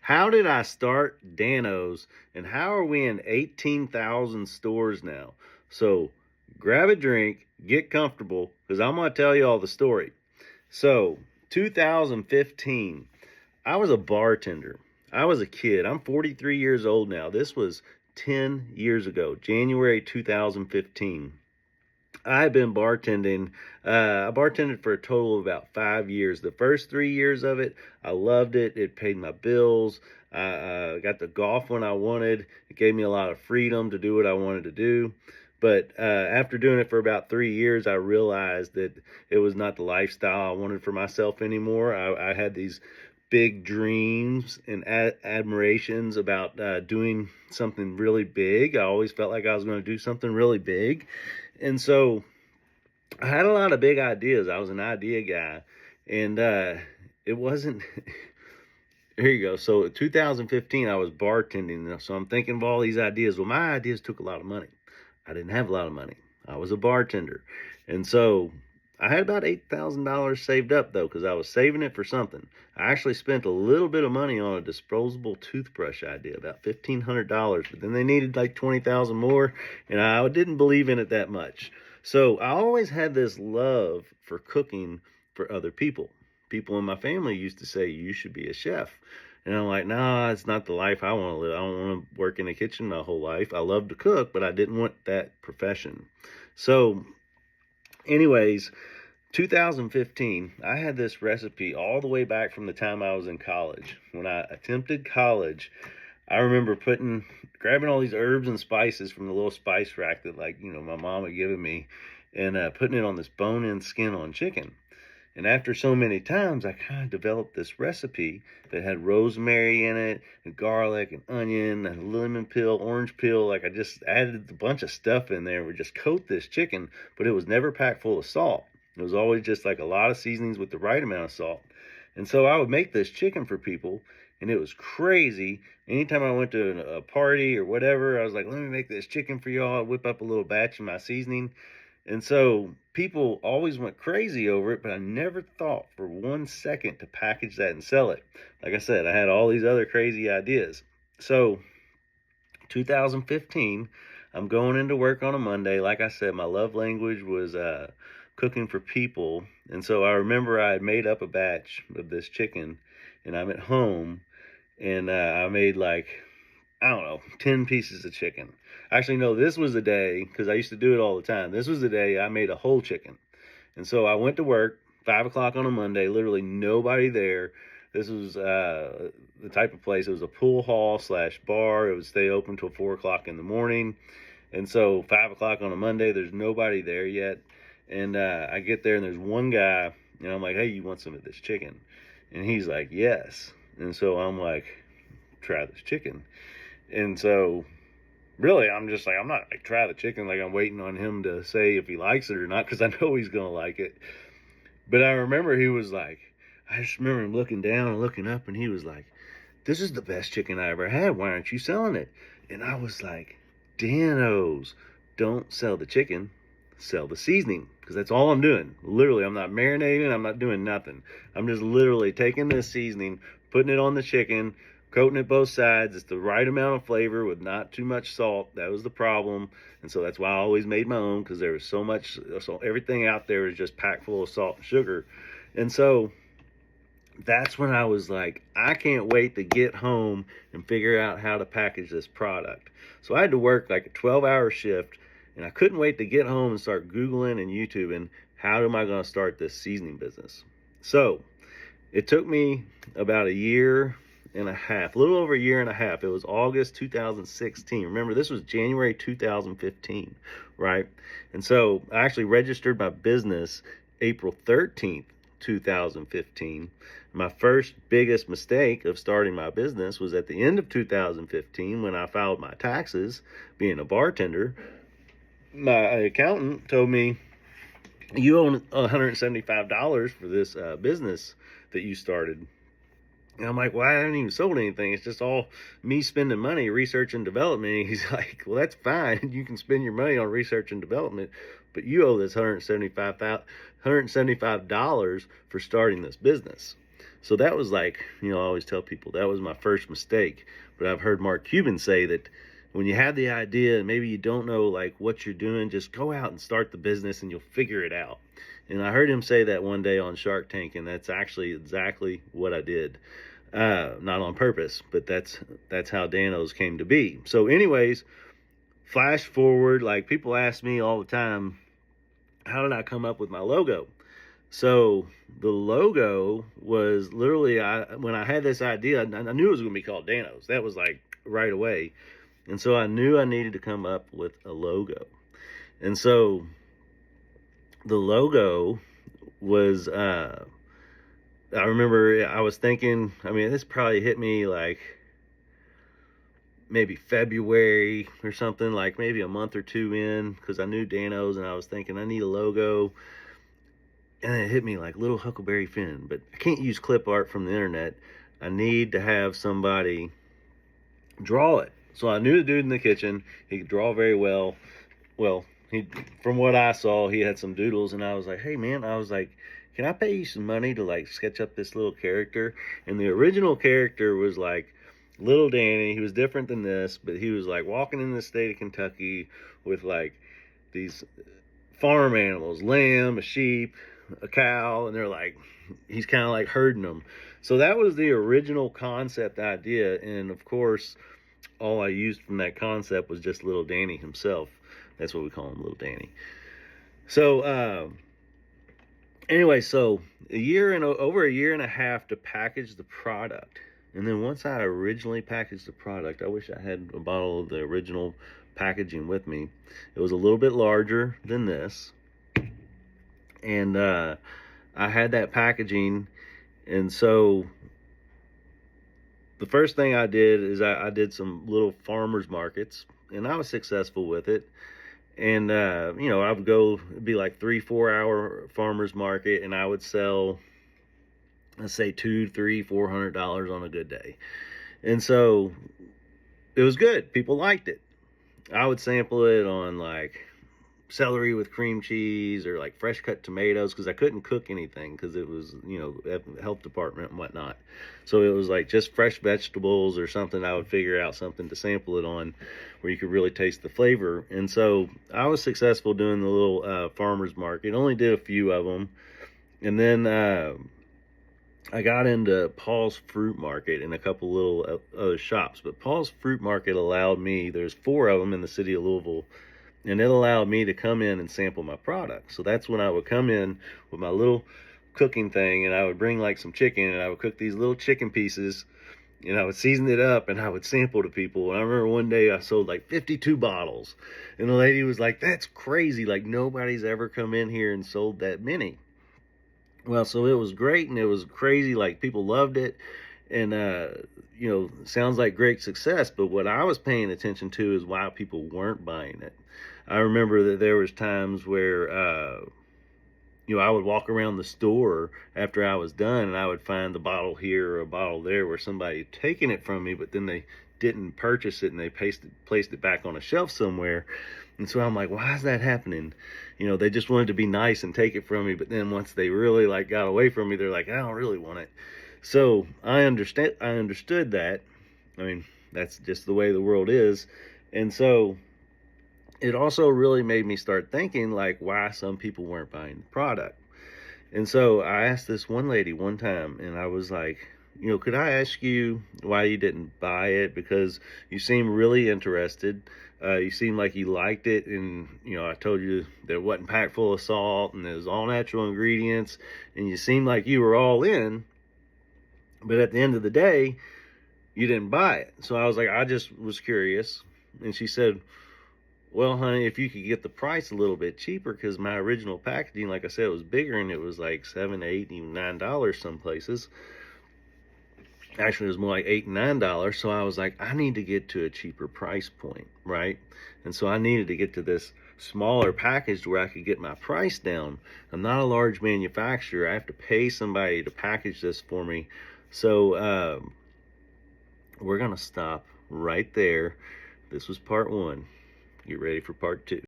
How did I start Dano's, and how are we in 18,000 stores now? So grab a drink, get comfortable, because I'm going to tell you all the story. So 2015, I was a bartender. I was a kid. I'm 43 years old now. This was 10 years ago, January 2015. I've been bartending. I bartended for a total of about 5 years. The first 3 years of it, I loved it. It paid my bills. I got to golf when I wanted. It gave me a lot of freedom to do what I wanted to do. But after doing it for about 3 years, I realized that it was not the lifestyle I wanted for myself anymore. I had these big dreams and admirations about doing something really big. I always felt like I was going to do something really big. And so I had a lot of big ideas. I was an idea guy. And it wasn't. Here you go. So 2015, I was bartending. So I'm thinking of all these ideas. Well, my ideas took a lot of money. I didn't have a lot of money. I was a bartender. And so I had about $8,000 saved up, though, because I was saving it for something. I actually spent a little bit of money on a disposable toothbrush idea, about $1,500, but then they needed like 20,000 more, and I didn't believe in it that much. So I always had this love for cooking for other people. People in my family used to say, you should be a chef. And I'm like, nah, it's not the life I want to live. I don't want to work in the kitchen my whole life. I love to cook, but I didn't want that profession. So anyways, 2015, I had this recipe all the way back from the time I was in college. When I attempted college, I remember grabbing all these herbs and spices from the little spice rack that, like, my mom had given me, and putting it on this bone-in skin-on chicken. And after so many times, I kind of developed this recipe that had rosemary in it, and garlic, and onion, and lemon peel, orange peel. Like, I just added a bunch of stuff in there. We just coat this chicken, but it was never packed full of salt. It was always just like a lot of seasonings with the right amount of salt. And so I would make this chicken for people, and it was crazy. Anytime I went to a party or whatever, I was like, let me make this chicken for y'all. I'd whip up a little batch of my seasoning. And so people always went crazy over it, but I never thought for 1 second to package that and sell it. Like I said, I had all these other crazy ideas. So 2015, I'm going into work on a Monday. Like I said, my love language was cooking for people. And so I remember I had made up a batch of this chicken, and I'm at home, and I made like, I don't know, 10 pieces of chicken. Actually, no, this was the day, because I used to do it all the time. This was the day I made a whole chicken. And so I went to work, 5 o'clock on a Monday, literally nobody there. This was the type of place, it was a pool hall / bar. It would stay open till 4 o'clock in the morning. And so 5 o'clock on a Monday, there's nobody there yet. And I get there, and there's one guy, and I'm like, hey, you want some of this chicken? And he's like, yes. And so I'm like, try this chicken. And so really, I'm just like, I'm not like, try the chicken, like I'm waiting on him to say if he likes it or not, because I know he's going to like it. But I remember he was like, I just remember him looking down and looking up, and he was like, this is the best chicken I ever had. Why aren't you selling it? And I was like, Dano's, don't sell the chicken, sell the seasoning, because that's all I'm doing. Literally, I'm not marinating, I'm not doing nothing. I'm just literally taking this seasoning, putting it on the chicken, coating it both sides. It's the right amount of flavor with not too much salt. That was the problem. And so that's why I always made my own, because there was so everything out there is just packed full of salt and sugar. And so that's when I was like, I can't wait to get home and figure out how to package this product. So I had to work like a 12-hour shift, and I couldn't wait to get home and start Googling and YouTubing, how am I going to start this seasoning business? So it took me about a year and a half, a little over a year and a half. It was August 2016. Remember, this was January 2015, right? And so I actually registered my business April 13th, 2015. My first biggest mistake of starting my business was at the end of 2015 when I filed my taxes, being a bartender. My accountant told me, you owe $175 for this business that you started. And I'm like, well, I haven't even sold anything. It's just all me spending money, research and development. And he's like, well, that's fine. You can spend your money on research and development, but you owe this $175 for starting this business. So that was like, I always tell people that was my first mistake. But I've heard Mark Cuban say that when you have the idea and maybe you don't know like what you're doing, just go out and start the business and you'll figure it out. And I heard him say that one day on Shark Tank, and that's actually exactly what I did. Not on purpose, but that's how Dan-O's came to be. So anyways, flash forward, like people ask me all the time, how did I come up with my logo? So the logo was literally, when I had this idea, I knew it was going to be called Dan-O's. That was like right away. And so I knew I needed to come up with a logo. And so the logo was, I remember I was thinking, this probably hit me like maybe February or something, like maybe a month or two in, because I knew Dan-O's and I was thinking I need a logo. And it hit me like little Huckleberry Finn, but I can't use clip art from the internet. I need to have somebody draw it. So I knew the dude in the kitchen, he could draw very well. Well, from what I saw, he had some doodles, and I was like, hey man, can I pay you some money to like sketch up this little character? And the original character was like little Danny. He was different than this, but he was like walking in the state of Kentucky with like these farm animals, lamb, a sheep, a cow, and they're like, he's kind of like herding them. So that was the original concept idea, and of course all I used from that concept was just little Danny himself. That's what we call him, little Danny. So anyway, so over a year and a half to package the product. And then once I originally packaged the product, I wish I had a bottle of the original packaging with me. It was a little bit larger than this. And I had that packaging. And so the first thing I did is I did some little farmers markets, and I was successful with it. And I would go, it'd be like 3-4 hour farmers market, and I would sell, let's say $200, $300, $400 on a good day. And so it was good. People liked it. I would sample it on like celery with cream cheese or like fresh cut tomatoes, because I couldn't cook anything because it was, health department and whatnot. So it was like just fresh vegetables or something. I would figure out something to sample it on where you could really taste the flavor. And so I was successful doing the little farmers market. Only did a few of them. And then I got into Paul's Fruit Market and a couple little other shops. But Paul's Fruit Market allowed me, there's 4 of them in the city of Louisville, and it allowed me to come in and sample my product. So that's when I would come in with my little cooking thing, and I would bring like some chicken, and I would cook these little chicken pieces, and I would season it up, and I would sample to people. And I remember one day I sold like 52 bottles, and the lady was like, that's crazy, like nobody's ever come in here and sold that many. Well, so it was great, and it was crazy, like people loved it, and sounds like great success. But what I was paying attention to is why people weren't buying it. I remember that there was times where I would walk around the store after I was done, and I would find a bottle here or a bottle there where somebody had taken it from me, but then they didn't purchase it, and they placed it back on a shelf somewhere. And so I'm like, why is that happening? They just wanted to be nice and take it from me, but then once they really like got away from me, they're like, I don't really want it. So I understood that. That's just the way the world is. And so it also really made me start thinking like why some people weren't buying the product. And so I asked this one lady one time, and I was like, could I ask you why you didn't buy it? Because you seem really interested. You seem like you liked it, and I told you that it wasn't packed full of salt and it was all natural ingredients, and you seemed like you were all in. But at the end of the day, you didn't buy it. So I was like, I just was curious. And she said, well, honey, if you could get the price a little bit cheaper, because my original packaging, like I said, was bigger, and it was like $7, $8, even $9 some places. Actually, it was more like $8 and $9. So I was like, I need to get to a cheaper price point, right? And so I needed to get to this smaller package where I could get my price down. I'm not a large manufacturer. I have to pay somebody to package this for me. So we're going to stop right there. This was part 1. Get ready for part 2.